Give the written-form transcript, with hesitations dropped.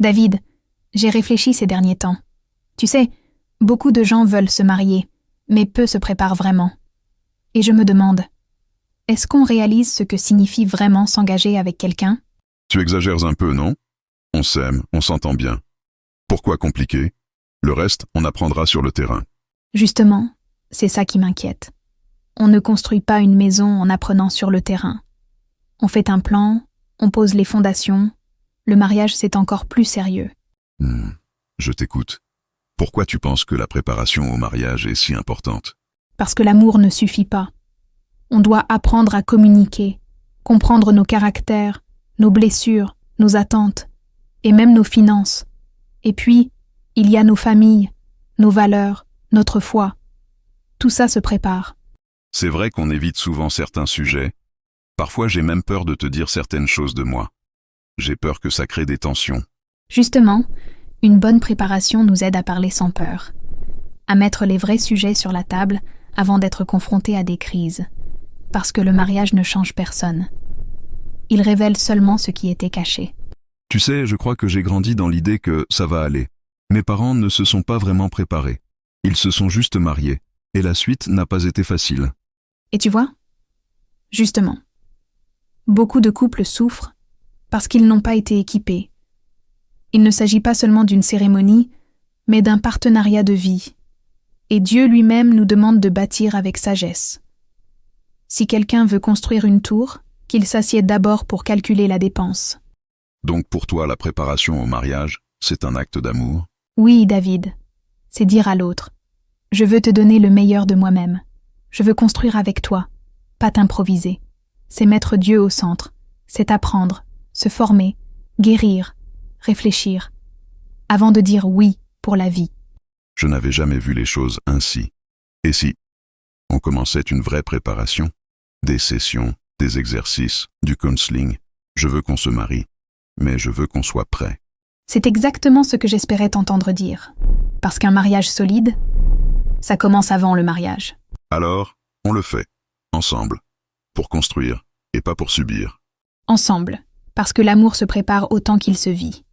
David, j'ai réfléchi ces derniers temps. Tu sais, beaucoup de gens veulent se marier, mais peu se préparent vraiment. Et je me demande, est-ce qu'on réalise ce que signifie vraiment s'engager avec quelqu'un? Tu exagères un peu, non? On s'aime, on s'entend bien. Pourquoi compliquer? Le reste, on apprendra sur le terrain. Justement, c'est ça qui m'inquiète. On ne construit pas une maison en apprenant sur le terrain. On fait un plan, on pose les fondations. Le mariage, c'est encore plus sérieux. Je t'écoute. Pourquoi tu penses que la préparation au mariage est si importante? Parce que l'amour ne suffit pas. On doit apprendre à communiquer, comprendre nos caractères, nos blessures, nos attentes, et même nos finances. Et puis, il y a nos familles, nos valeurs, notre foi. Tout ça se prépare. C'est vrai qu'on évite souvent certains sujets. Parfois, j'ai même peur de te dire certaines choses de moi. J'ai peur que ça crée des tensions. Justement, une bonne préparation nous aide à parler sans peur, à mettre les vrais sujets sur la table avant d'être confrontés à des crises. Parce que le mariage ne change personne. Il révèle seulement ce qui était caché. Tu sais, je crois que j'ai grandi dans l'idée que ça va aller. Mes parents ne se sont pas vraiment préparés. Ils se sont juste mariés. Et la suite n'a pas été facile. Et tu vois? Justement. Beaucoup de couples souffrent parce qu'ils n'ont pas été équipés. Il ne s'agit pas seulement d'une cérémonie, mais d'un partenariat de vie. Et Dieu lui-même nous demande de bâtir avec sagesse. Si quelqu'un veut construire une tour, qu'il s'assied d'abord pour calculer la dépense. Donc pour toi, la préparation au mariage, c'est un acte d'amour? Oui, David. C'est dire à l'autre: je veux te donner le meilleur de moi-même. Je veux construire avec toi, pas t'improviser. C'est mettre Dieu au centre. C'est apprendre, se former, guérir, réfléchir, avant de dire oui pour la vie. Je n'avais jamais vu les choses ainsi. Et si on commençait une vraie préparation? Des sessions, des exercices, du counseling. Je veux qu'on se marie, mais je veux qu'on soit prêt. C'est exactement ce que j'espérais t'entendre dire. Parce qu'un mariage solide, ça commence avant le mariage. Alors, on le fait, ensemble, pour construire et pas pour subir. Ensemble, parce que l'amour se prépare autant qu'il se vit.